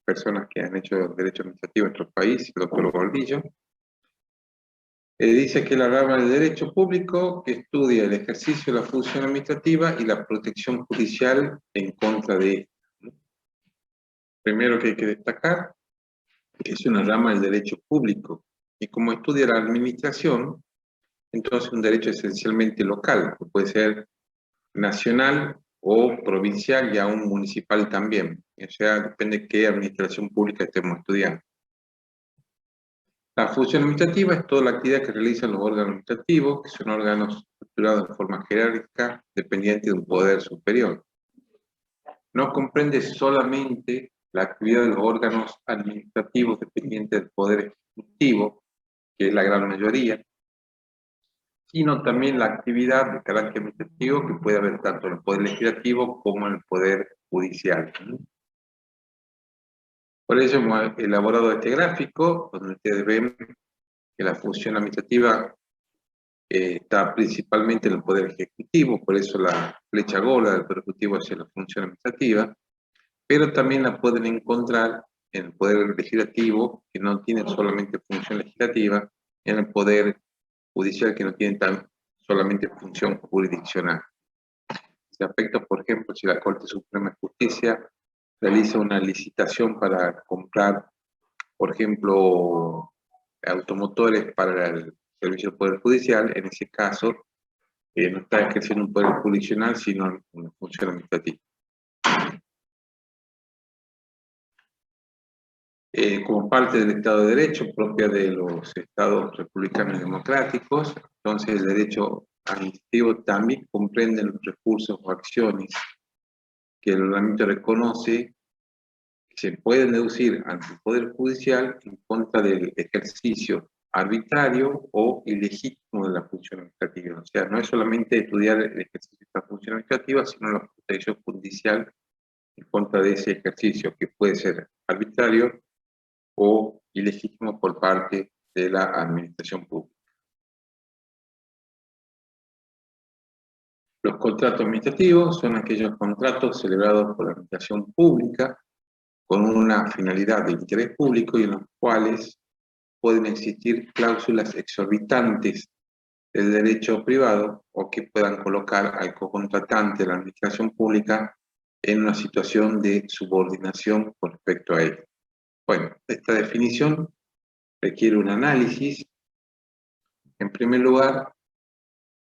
personas que han hecho derecho administrativo en nuestro país, el doctor Gordillo. Dice que la rama del derecho público que estudia el ejercicio de la función administrativa y la protección judicial en contra de ella. Primero que hay que destacar que es una rama del derecho público y como estudia la administración, entonces un derecho esencialmente local, que puede ser nacional o provincial y aún municipal también. O sea, depende de qué administración pública estemos estudiando. La función administrativa es toda la actividad que realizan los órganos administrativos, que son órganos estructurados de forma jerárquica, dependientes de un poder superior. No comprende solamente la actividad de los órganos administrativos dependientes del poder ejecutivo, que es la gran mayoría, sino también la actividad de carácter administrativo que puede haber tanto en el poder legislativo como en el poder judicial. Por eso hemos elaborado este gráfico, donde ustedes ven que la función administrativa está principalmente en el poder ejecutivo, por eso la flecha gorda del poder ejecutivo hacia la función administrativa, pero también la pueden encontrar en el poder legislativo, que no tiene solamente función legislativa, y en el poder judicial, que no tiene solamente función jurisdiccional. Se afecta, por ejemplo, si la Corte Suprema de Justicia realiza una licitación para comprar, por ejemplo, automotores para el servicio del Poder Judicial, en ese caso no está ejerciendo un poder jurisdiccional, sino una función administrativa. Como parte del Estado de Derecho, propia de los estados republicanos y democráticos, entonces el derecho administrativo también comprende los recursos o acciones que el ordenamiento reconoce que se pueden deducir ante el Poder Judicial en contra del ejercicio arbitrario o ilegítimo de la función administrativa. O sea, no es solamente estudiar el ejercicio de esta función administrativa, sino la protección judicial en contra de ese ejercicio, que puede ser arbitrario o ilegítimo por parte de la administración pública. Los contratos administrativos son aquellos contratos celebrados por la administración pública con una finalidad de interés público y en los cuales pueden existir cláusulas exorbitantes del derecho privado o que puedan colocar al cocontratante de la administración pública en una situación de subordinación con respecto a él. Bueno, esta definición requiere un análisis. En primer lugar,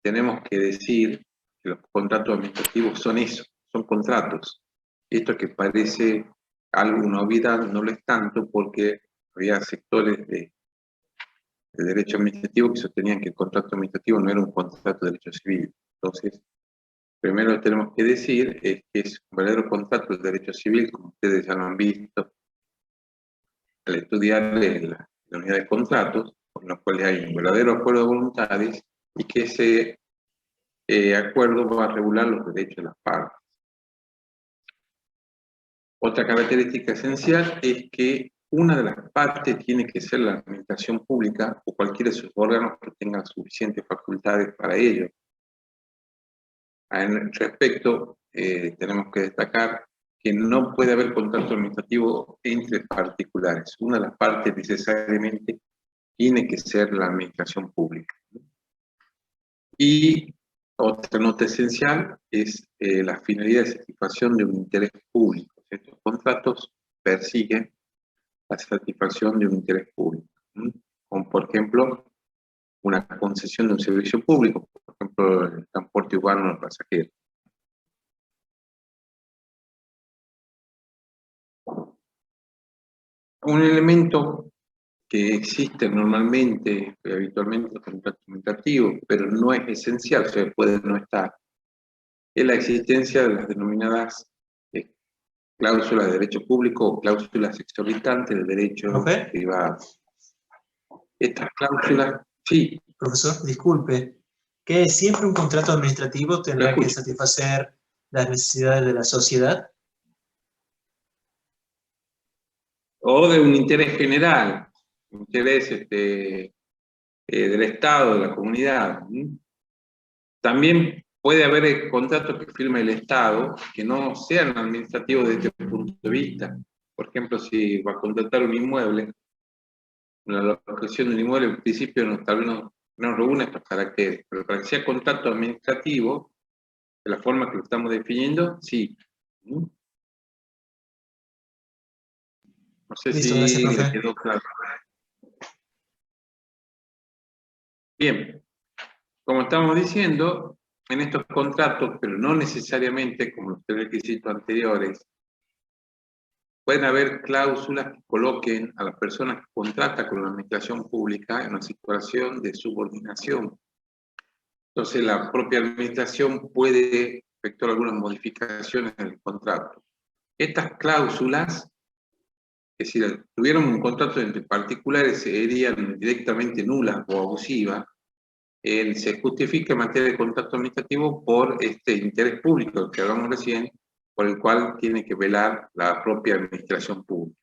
tenemos que decir que los contratos administrativos son eso, son contratos. Esto que parece algo, una obviedad, no lo es tanto porque había sectores de derecho administrativo que sostenían que el contrato administrativo no era un contrato de derecho civil. Entonces, primero lo que tenemos que decir es que es un verdadero contrato de derecho civil, como ustedes ya lo han visto al estudiar la unidad de contratos, con los cuales hay un verdadero acuerdo de voluntades y que ese acuerdo va a regular los derechos de las partes. Otra característica esencial es que una de las partes tiene que ser la administración pública o cualquiera de sus órganos que tengan suficientes facultades para ello. En respecto, tenemos que destacar que no puede haber contrato administrativo entre particulares. Una de las partes necesariamente tiene que ser la administración pública. Y otra nota esencial es la finalidad de satisfacción de un interés público. Estos contratos persiguen la satisfacción de un interés público, como por ejemplo una concesión de un servicio público, por ejemplo el transporte urbano de pasajeros. Un elemento que existe normalmente, habitualmente en los contratos administrativos, pero no es esencial, o sea, puede no estar, es la existencia de las denominadas cláusulas de derecho público o cláusulas exorbitantes del derecho privado. Estas cláusulas, sí. Profesor, disculpe, ¿que siempre un contrato administrativo tendrá que satisfacer las necesidades de la sociedad? O de un interés general, interés del Estado, de la comunidad. También puede haber contratos que firme el Estado, que no sean administrativos desde este punto de vista. Por ejemplo, si va a contratar un inmueble, la locación del inmueble en principio tal vez no reúne estos caracteres, pero para que sea contrato administrativo, de la forma que lo estamos definiendo, sí. No sé Listo, gracias, si le profe. quedó claro. Bien, como estamos diciendo, en estos contratos, pero no necesariamente como los tres requisitos anteriores, pueden haber cláusulas que coloquen a las personas que contratan con la administración pública en una situación de subordinación. Entonces, la propia administración puede efectuar algunas modificaciones en el contrato. Estas cláusulas, que si tuvieran un contrato entre particulares, serían directamente nulas o abusivas. Se justifica en materia de contrato administrativo por este interés público del que hablamos recién, por el cual tiene que velar la propia administración pública.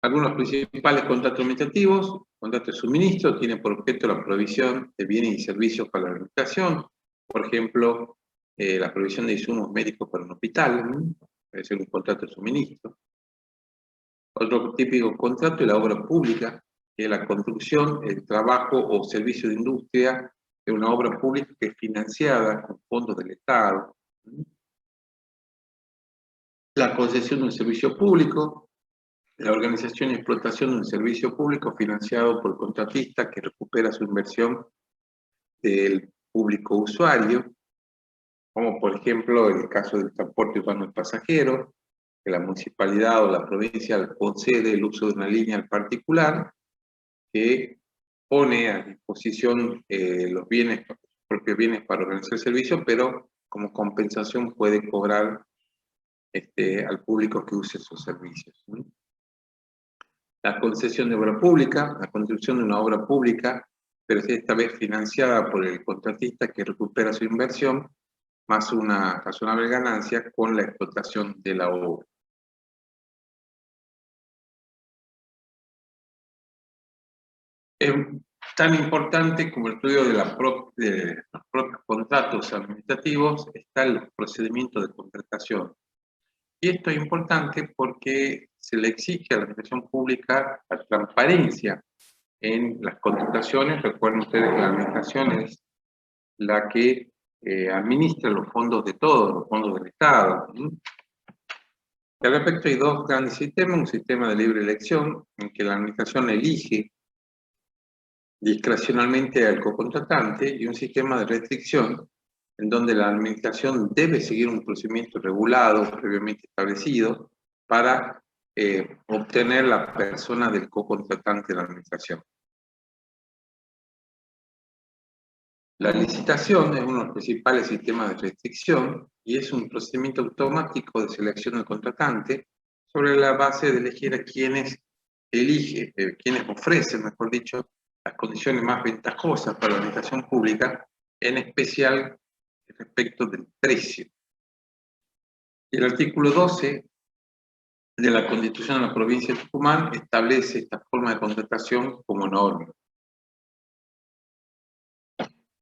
Algunos principales contratos administrativos: contrato de suministro, tiene por objeto la provisión de bienes y servicios para la administración, por ejemplo, la provisión de insumos médicos para un hospital, puede ser un contrato de suministro. Otro típico contrato es la obra pública, que es la construcción, el trabajo o servicio de industria de una obra pública que es financiada con fondos del Estado. La concesión de un servicio público, la organización y explotación de un servicio público financiado por el contratista que recupera su inversión del público usuario, como por ejemplo el caso del transporte urbano de pasajeros, que la municipalidad o la provincia concede el uso de una línea al particular, que pone a disposición los propios bienes para organizar el servicio, pero como compensación puede cobrar al público que use sus servicios. La concesión de obra pública, la construcción de una obra pública, pero esta vez financiada por el contratista que recupera su inversión, más una razonable ganancia con la explotación de la obra. Es tan importante como el estudio de los propios contratos administrativos está el procedimiento de contratación. Y esto es importante porque se le exige a la administración pública la transparencia en las contrataciones. Recuerden ustedes que la administración es la que administra los fondos de todos, los fondos del Estado. Al respecto hay dos grandes sistemas: un sistema de libre elección, en que la administración elige discrecionalmente al cocontratante, y un sistema de restricción, en donde la administración debe seguir un procedimiento regulado, previamente establecido, para obtener la persona del cocontratante de la administración. La licitación es uno de los principales sistemas de restricción y es un procedimiento automático de selección del contratante sobre la base de elegir a quienes quienes ofrecen, mejor dicho, las condiciones más ventajosas para la administración pública, en especial respecto del precio. Y el artículo 12 de la Constitución de la provincia de Tucumán establece esta forma de contratación como norma.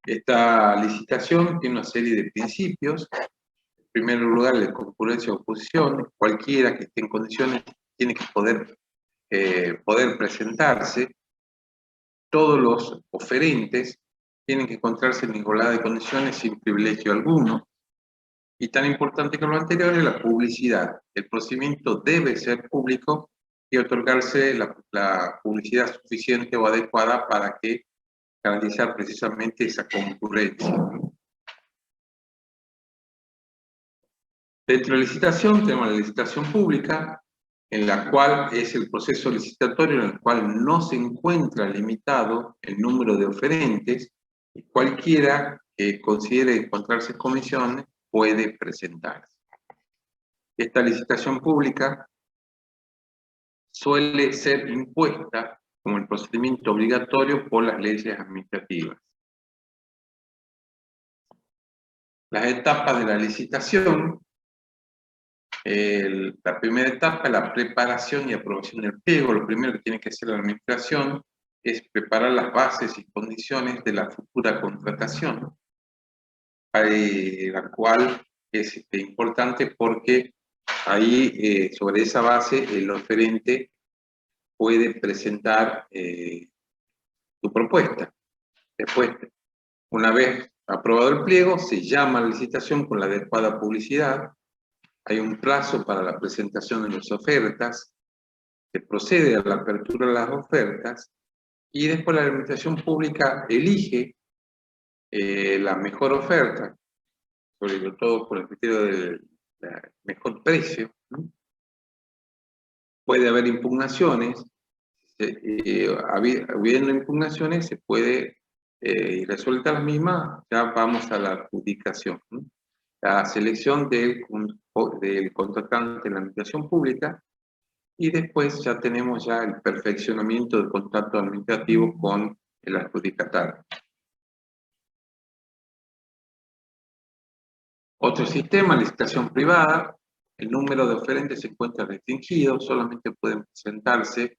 Esta licitación tiene una serie de principios. En primer lugar, la concurrencia o oposición. Cualquiera que esté en condiciones tiene que poder presentarse. Todos los oferentes tienen que encontrarse en igualdad de condiciones sin privilegio alguno. Y tan importante como lo anterior es la publicidad. El procedimiento debe ser público y otorgarse la publicidad suficiente o adecuada para garantizar precisamente esa concurrencia. Dentro de la licitación tenemos la licitación pública, en la cual es el proceso licitatorio en el cual no se encuentra limitado el número de oferentes, y cualquiera que considere encontrarse en condiciones puede presentarse. Esta licitación pública suele ser impuesta como el procedimiento obligatorio por las leyes administrativas. Las etapas de la licitación. La primera etapa es la preparación y aprobación del pliego. Lo primero que tiene que hacer la administración es preparar las bases y condiciones de la futura contratación, la cual es importante porque ahí, sobre esa base, el oferente puede presentar su propuesta. Después, una vez aprobado el pliego, se llama a la licitación con la adecuada publicidad, hay un plazo para la presentación de las ofertas, se procede a la apertura de las ofertas, y después la licitación pública elige la mejor oferta, sobre todo por el criterio del mejor precio, ¿no? Puede haber impugnaciones, habiendo impugnaciones se puede, y resuelta la misma, ya vamos a la adjudicación, ¿no? La selección del contratante en la licitación pública, y después ya tenemos ya el perfeccionamiento del contrato administrativo con el adjudicatario. Otro sistema, licitación privada, el número de oferentes se encuentra restringido, solamente pueden presentarse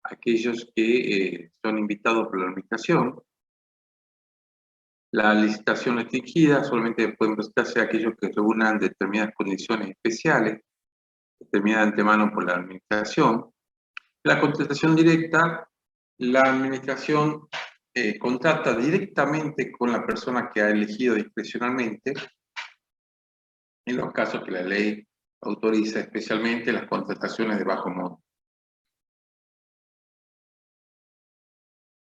aquellos que son invitados por la licitación. La licitación restringida solamente pueden presentarse aquellos que reúnan determinadas condiciones especiales, determinadas de antemano por la administración. La contratación directa, la administración contrata directamente con la persona que ha elegido discrecionalmente, en los casos que la ley autoriza, especialmente las contrataciones de bajo monto.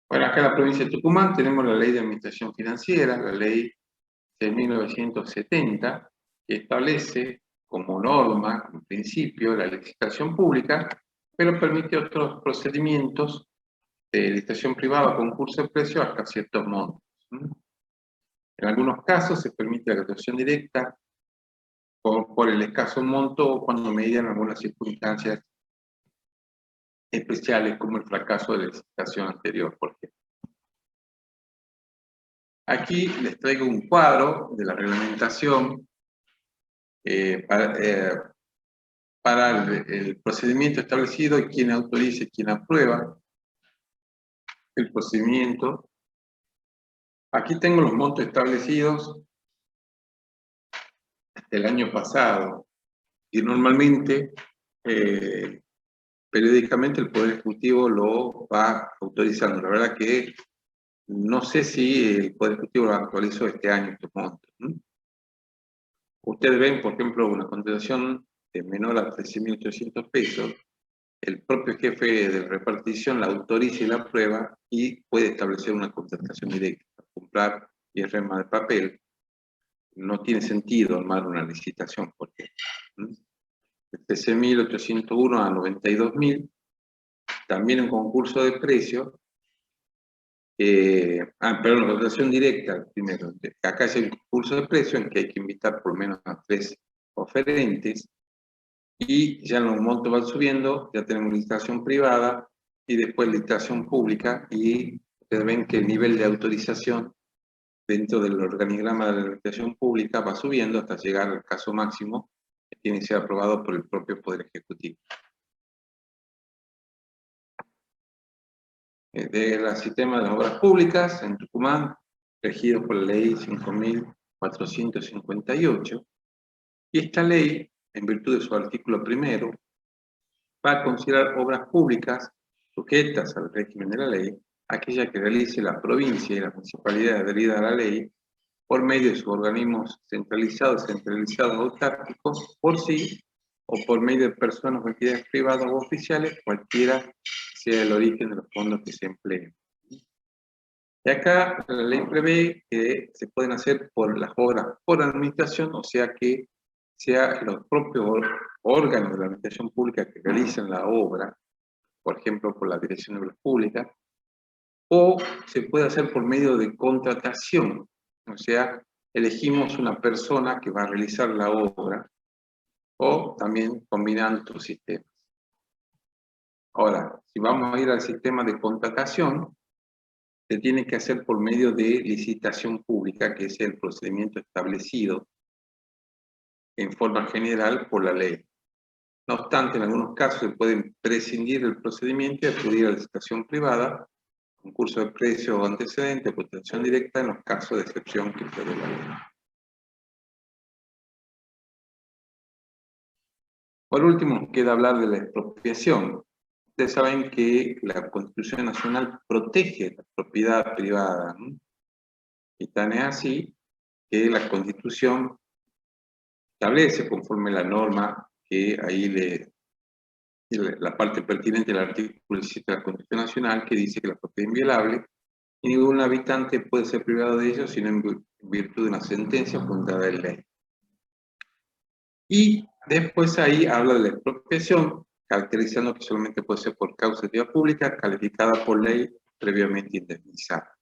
Bueno, acá en la provincia de Tucumán tenemos la Ley de Administración Financiera, la Ley de 1970, que establece como norma, como principio, la licitación pública, pero permite otros procedimientos de licitación privada, concurso de precios, hasta ciertos montos. En algunos casos se permite la contratación directa por el escaso monto o cuando median algunas circunstancias especiales, como el fracaso de la licitación anterior, por ejemplo. Aquí les traigo un cuadro de la reglamentación para el procedimiento establecido y quién autoriza y quién aprueba el procedimiento. Aquí tengo los montos establecidos del año pasado y normalmente, periódicamente el Poder Ejecutivo lo va autorizando. La verdad que no sé si el Poder Ejecutivo lo actualizó este año, estos montos. Ustedes ven, por ejemplo, una contratación de menor a 13.800 pesos, el propio jefe de repartición la autoriza y la aprueba y puede establecer una contratación directa. Comprar 10 remas de papel, no tiene sentido armar una licitación, porque de 13.801 a 92.000, también un concurso de precios, perdón, la contratación directa, primero, acá es el concurso de precios en que hay que invitar por lo menos a 3 oferentes, y ya los montos van subiendo, ya tenemos licitación privada y después licitación pública, y ustedes ven que el nivel de autorización dentro del organigrama de la licitación pública va subiendo hasta llegar al caso máximo que tiene que ser aprobado por el propio Poder Ejecutivo. Del sistema de las obras públicas en Tucumán, regido por la ley 5.458, y esta ley, en virtud de su artículo primero, va a considerar obras públicas sujetas al régimen de la ley, aquella que realice la provincia y la municipalidad adherida a la ley por medio de sus organismos centralizados, autárquicos, por sí, o por medio de personas o entidades privadas o oficiales, cualquiera sea el origen de los fondos que se empleen. Y acá la ley prevé que se pueden hacer por las obras por administración, o sea que sea los propios órganos de la administración pública que realicen la obra, por ejemplo por la Dirección de Obras Públicas, o se puede hacer por medio de contratación, o sea, elegimos una persona que va a realizar la obra, o también combinando otros sistemas. Ahora, si vamos a ir al sistema de contratación, se tiene que hacer por medio de licitación pública, que es el procedimiento establecido en forma general por la ley. No obstante, en algunos casos se pueden prescindir del procedimiento y acudir a la licitación privada, concurso de precios o antecedente, contratación directa en los casos de excepción que prevé la ley. Por último, queda hablar de la expropiación. Ustedes saben que la Constitución Nacional protege la propiedad privada, ¿no? Y tan es así que la Constitución establece, conforme la norma que ahí la parte pertinente del artículo 17 de la Constitución Nacional, que dice que la propiedad es inviolable y ningún habitante puede ser privado de ello sino en virtud de una sentencia fundada en ley. Y después ahí habla de la expropiación, caracterizando que solamente puede ser por causa de vía pública, calificada por ley, previamente indemnizada.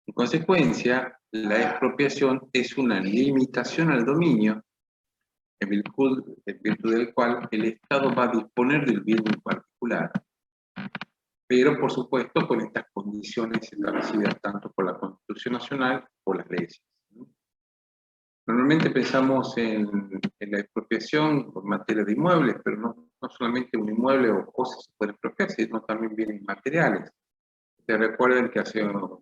En consecuencia, la expropiación es una limitación al dominio, en virtud del cual el Estado va a disponer del bien en particular, pero por supuesto con estas condiciones establecidas tanto por la Constitución Nacional como por las leyes. Normalmente pensamos en la expropiación por materia de inmuebles, pero no solamente un inmueble o cosas se pueden expropiar, sino también bienes materiales. Ustedes recuerden que hace unos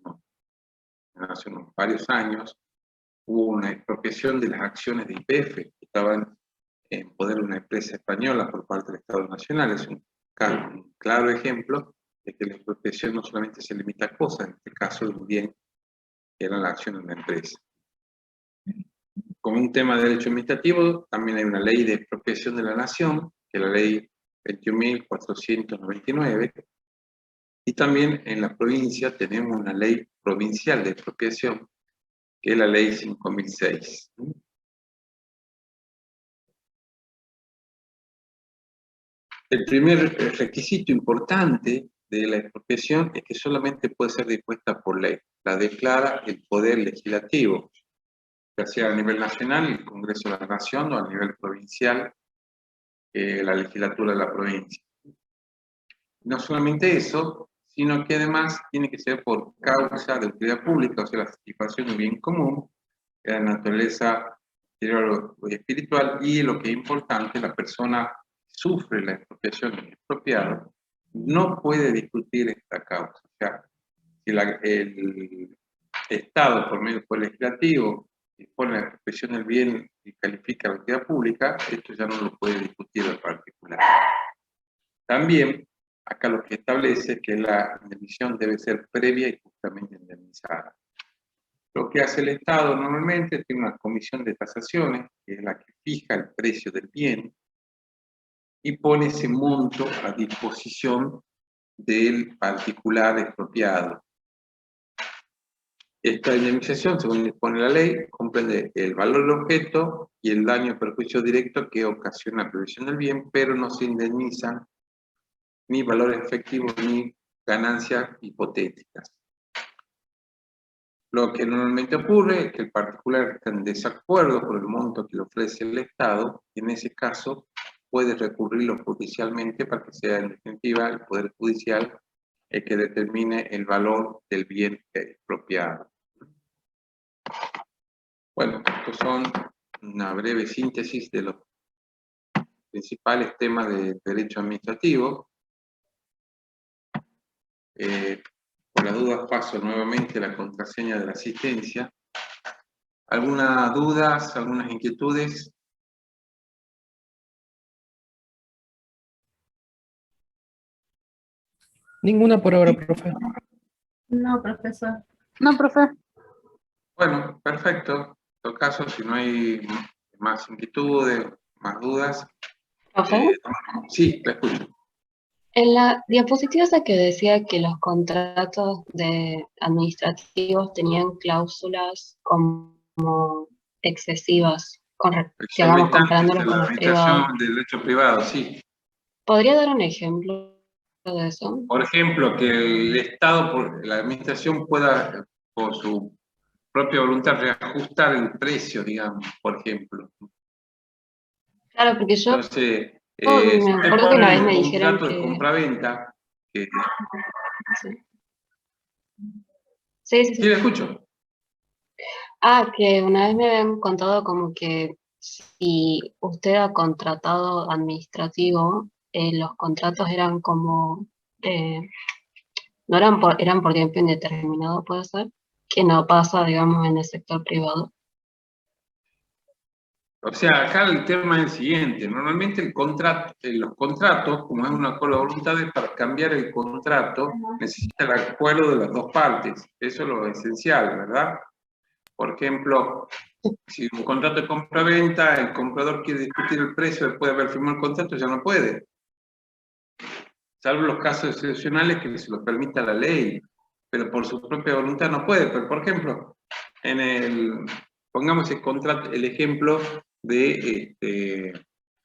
varios años hubo una expropiación de las acciones de YPF que estaban en poder de una empresa española por parte del Estado Nacional. Es un claro ejemplo de que la expropiación no solamente se limita a cosas, en este caso de un bien que era la acción de una empresa. Como un tema de derecho administrativo, también hay una ley de expropiación de la nación, que es la ley 21.499, y también en la provincia tenemos una ley provincial de expropiación, que es la ley 5.006. El primer requisito importante de la expropiación es que solamente puede ser dispuesta por ley. La declara el Poder Legislativo, ya sea a nivel nacional, el Congreso de la Nación, o a nivel provincial, la legislatura de la provincia. No solamente eso, sino que además tiene que ser por causa de utilidad pública, o sea, la satisfacción de un bien común, de la naturaleza interior o espiritual, y lo que es importante, la persona sufre la expropiación del expropiado, no puede discutir esta causa. O sea, si el Estado, por medio del Poder Legislativo, dispone la expropiación del bien y califica la utilidad pública, esto ya no lo puede discutir el particular. También, acá lo que establece es que la indemnización debe ser previa y justamente indemnizada. Lo que hace el Estado normalmente tiene una comisión de tasaciones, que es la que fija el precio del bien, y pone ese monto a disposición del particular expropiado. Esta indemnización, según dispone la ley, comprende el valor del objeto y el daño o perjuicio directo que ocasiona la previsión del bien, pero no se indemnizan ni valores efectivos ni ganancias hipotéticas. Lo que normalmente ocurre es que el particular está en desacuerdo por el monto que le ofrece el Estado, y en ese caso puede recurrirlo judicialmente para que sea en definitiva el Poder Judicial el que determine el valor del bien expropiado. Bueno, estos son una breve síntesis de los principales temas de derecho administrativo. Por las dudas paso nuevamente la contraseña de la asistencia. ¿Algunas dudas, algunas inquietudes? Ninguna por ahora, profe. No, profesor. No, profe. Bueno, perfecto. En todo caso, si no hay más inquietudes, más dudas. ¿Profe? Sí, la escucho. En la diapositiva esa que decía que los contratos administrativos tenían cláusulas como excesivas, digamos, comparándolos con La los privados. administración de derecho privado, sí. ¿Podría dar un ejemplo de eso? Por ejemplo, que el Estado, la administración pueda, por su propia voluntad, reajustar el precio, digamos, por ejemplo. Claro, porque yo Entonces, me acuerdo que una vez me dijeron un contrato de compraventa, que... Sí. Sí. Sí, la escucho. Que una vez me habían contado como que si usted ha contratado administrativo, los contratos eran como, no eran por tiempo indeterminado, puede ser, que no pasa, digamos, en el sector privado. O sea, acá el tema es el siguiente. Normalmente los contratos, como es un acuerdo de voluntades, para cambiar el contrato necesita el acuerdo de las dos partes. Eso es lo esencial, ¿verdad? Por ejemplo, si un contrato de compra-venta, el comprador quiere discutir el precio después de haber firmado el contrato, ya no puede. Salvo los casos excepcionales que se lo permita la ley, pero por su propia voluntad no puede. Pero, por ejemplo, pongamos el ejemplo de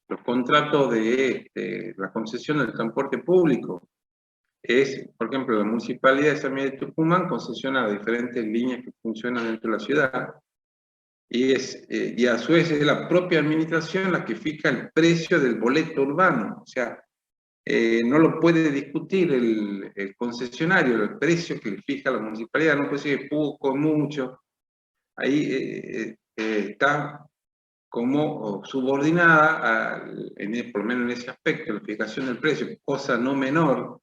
los contratos de la concesión del transporte público. Por ejemplo, la Municipalidad de San Miguel de Tucumán concesiona diferentes líneas que funcionan dentro de la ciudad. Y a su vez es la propia administración la que fija el precio del boleto urbano. O sea, no lo puede discutir el concesionario, el precio que le fija la municipalidad, no puede decir poco, mucho. Ahí está como subordinada, por lo menos en ese aspecto, la fijación del precio, cosa no menor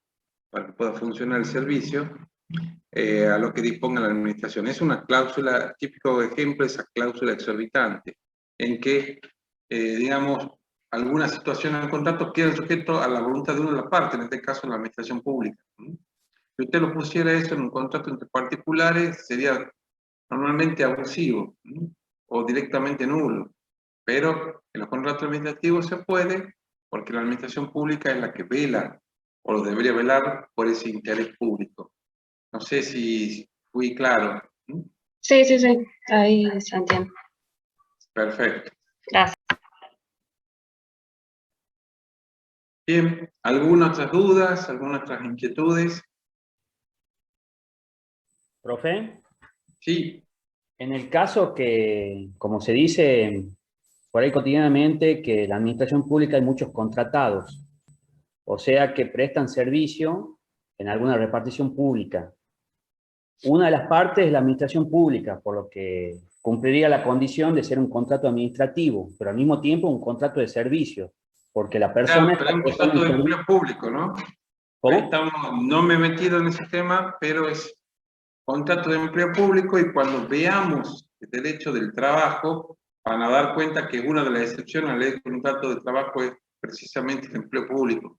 para que pueda funcionar el servicio, a lo que disponga la administración. Es una cláusula, típico ejemplo, esa cláusula exorbitante, en que, digamos, algunas situaciones del contrato quedan sujetos a la voluntad de una de las partes, en este caso la administración pública. Si usted lo pusiera eso en un contrato entre particulares, sería normalmente abusivo, o directamente nulo. Pero en los contratos administrativos se puede, porque la administración pública es la que vela, o debería velar por ese interés público. No sé si fui claro. Sí, sí, sí, ahí se entiende. Perfecto. Gracias. Bien, ¿algunas otras dudas, algunas otras inquietudes? Profe, Sí. en el caso que, como se dice por ahí cotidianamente, que en la administración pública hay muchos contratados, o sea que prestan servicio en alguna repartición pública. Una de las partes es la administración pública, por lo que cumpliría la condición de ser un contrato administrativo, pero al mismo tiempo un contrato de servicio, porque la persona... Claro, pero es un contrato de empleo público, ¿no? ¿Cómo? Ahí estamos, no me he metido en ese tema, pero es contrato de empleo público, y cuando veamos el derecho del trabajo, van a dar cuenta que una de las excepciones a la ley de contrato de trabajo es precisamente el empleo público.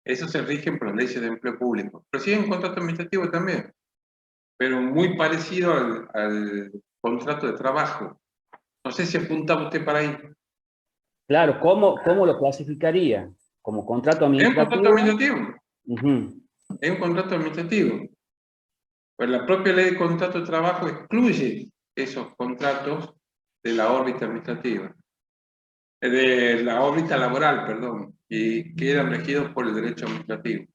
Eso se rigen por las leyes de empleo público. Pero sí hay un contrato administrativo también, pero muy parecido al contrato de trabajo. No sé si apuntaba usted para ahí. Claro, ¿cómo lo clasificaría? ¿Como contrato Es un administrativo? contrato administrativo. Uh-huh. Es un contrato administrativo. Pues la propia ley de contrato de trabajo excluye esos contratos de la órbita administrativa, de la órbita laboral, perdón, y quedan regidos por el derecho administrativo.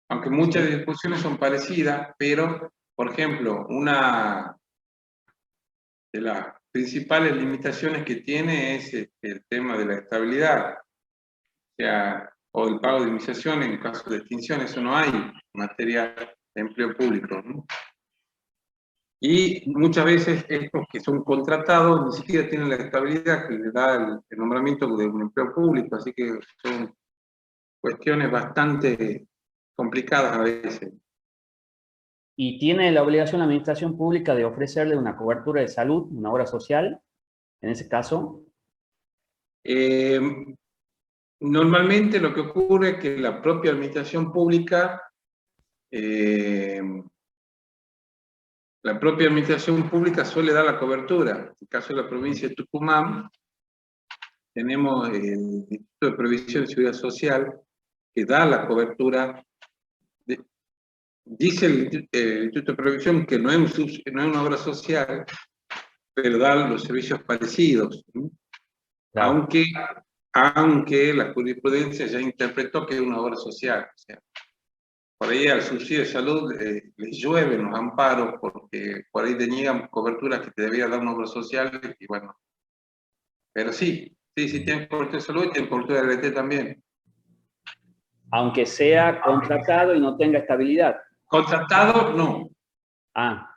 Aunque muchas disposiciones son parecidas, pero, por ejemplo, una de las principales limitaciones que tiene es el tema de la estabilidad, o sea, o el pago de indemnización en caso de extinción. Eso no hay en materia de empleo público, ¿no? Y muchas veces estos que son contratados ni siquiera tienen la estabilidad que les da el nombramiento de un empleo público, así que son cuestiones bastante complicadas a veces. ¿Y tiene la obligación la administración pública de ofrecerle una cobertura de salud, una obra social, en ese caso? Normalmente lo que ocurre es que la propia administración pública suele dar la cobertura. En el caso de la provincia de Tucumán, tenemos el Instituto de Previsión y Seguridad Social, que da la cobertura. Dice el Instituto de Previsión que no es una obra social, pero da los servicios parecidos, ¿no? Claro. Aunque la jurisprudencia ya interpretó que es una obra social. O sea, por ahí al subsidio de salud les llueven los amparos, porque por ahí deniegan coberturas que te debería dar una obra social, y bueno. Pero sí tienen cobertura de salud y tienen cobertura de RT también. Aunque sea contratado y no tenga estabilidad. Contratado, no. Ah.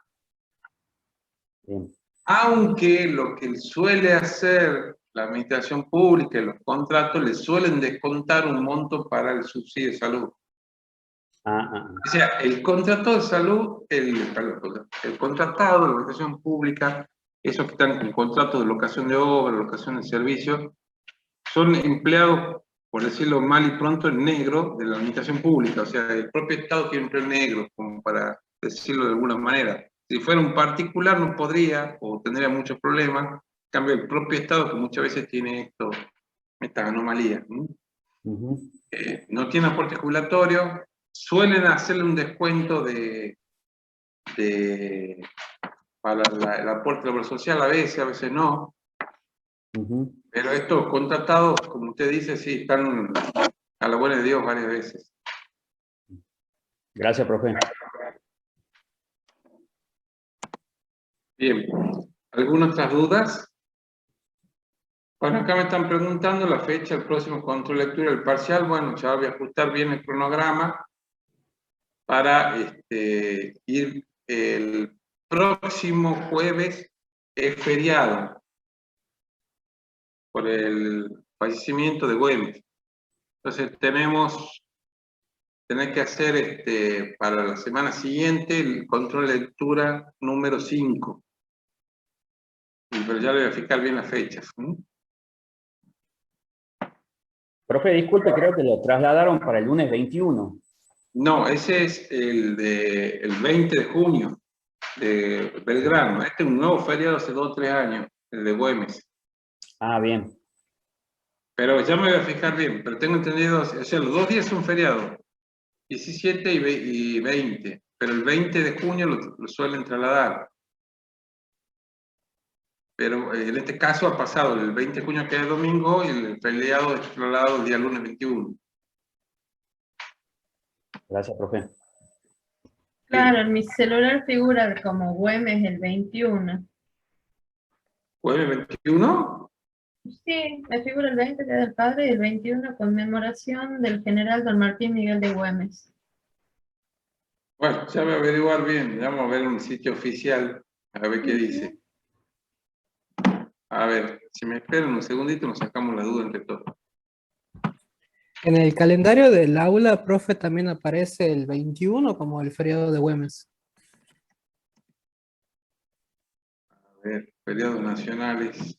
Bien. Aunque lo que suele hacer la administración pública y los contratos, le suelen descontar un monto para el subsidio de salud. O sea, el contrato de salud, el contratado de la administración pública esos que están con contratos de locación de obra, locación de servicios, son empleados, por decirlo mal y pronto, en negro de la administración pública. O sea, el propio Estado tiene empleo en negro, como para decirlo de alguna manera. Si fuera un particular no podría o tendría muchos problemas. En cambio, el propio Estado, que muchas veces tiene estas anomalías, ¿no? No tiene aporte jubilatorio, suelen hacerle un descuento para el aporte de la obra social, a veces no. Pero estos contratados, como usted dice, sí, están a la buena de Dios varias veces. Gracias, profe. Bien, ¿algunas otras dudas? Bueno, acá me están preguntando la fecha, el próximo control de lectura del parcial. Bueno, ya voy a ajustar bien el cronograma para ir el próximo jueves, es feriado por el fallecimiento de Güemes. Entonces tener que hacer para la semana siguiente el control de lectura número 5. Pero ya le voy a fijar bien las fechas. Profe, disculpe, creo que lo trasladaron para el lunes 21. No, ese es el 20 de junio de Belgrano. Este es un nuevo feriado hace 2 o 3 años, el de Güemes. Ah, bien. Pero ya me voy a fijar bien, pero tengo entendido, o sea, los 2 días son feriados, 17 y 20, pero el 20 de junio lo suelen trasladar. Pero en este caso ha pasado el 20 de junio, que es domingo, y el feriado es trasladado el día lunes 21. Gracias, profe. Claro, en mi celular figura como Güemes el 21. ¿Jueves 21? Sí, me figura el 20 Día del Padre y el 21 conmemoración del general Don Martín Miguel de Güemes. Bueno, ya voy a averiguar bien, vamos a ver un sitio oficial, a ver qué dice. A ver, si me esperan un segundito nos sacamos la duda entre todos. En el calendario del aula, profe, también aparece el 21 como el feriado de Güemes. A ver, feriados nacionales.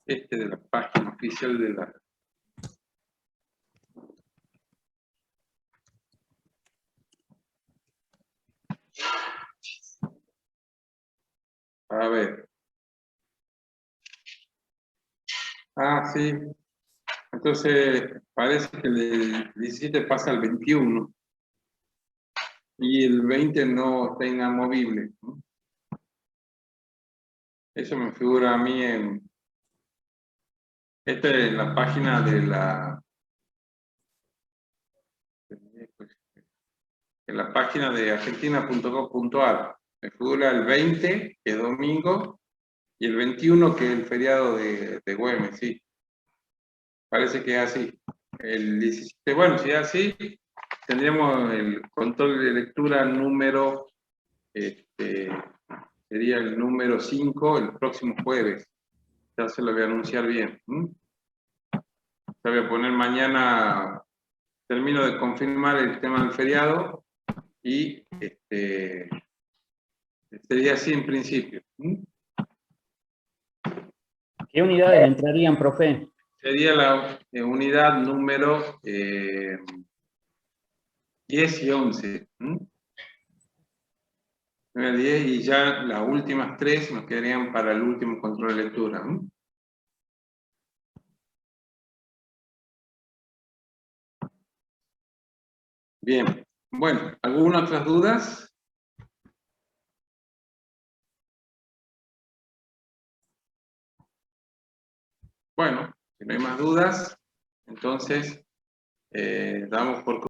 De la página oficial de la... A ver. Ah, sí. Entonces, parece que el 17 pasa al 21. Y el 20 no está inamovible, ¿no? Eso me figura a mí en... Esta es la página de la... En la página de argentina.gov.ar. Me figura el 20, que es domingo, y el 21, que es el feriado de Güemes, sí. Parece que es así. El 17, bueno, si es así, tendríamos el control de lectura número, sería el número 5 el próximo jueves. Ya se lo voy a anunciar bien. Ya voy a poner mañana, termino de confirmar el tema del feriado y sería así en principio. ¿Qué unidades entrarían, profe? Sería la unidad número 10 y 11. 10 y ya las últimas 3 nos quedarían para el último control de lectura. Bien, bueno, ¿algunas otras dudas? Bueno, si no hay más dudas, entonces damos por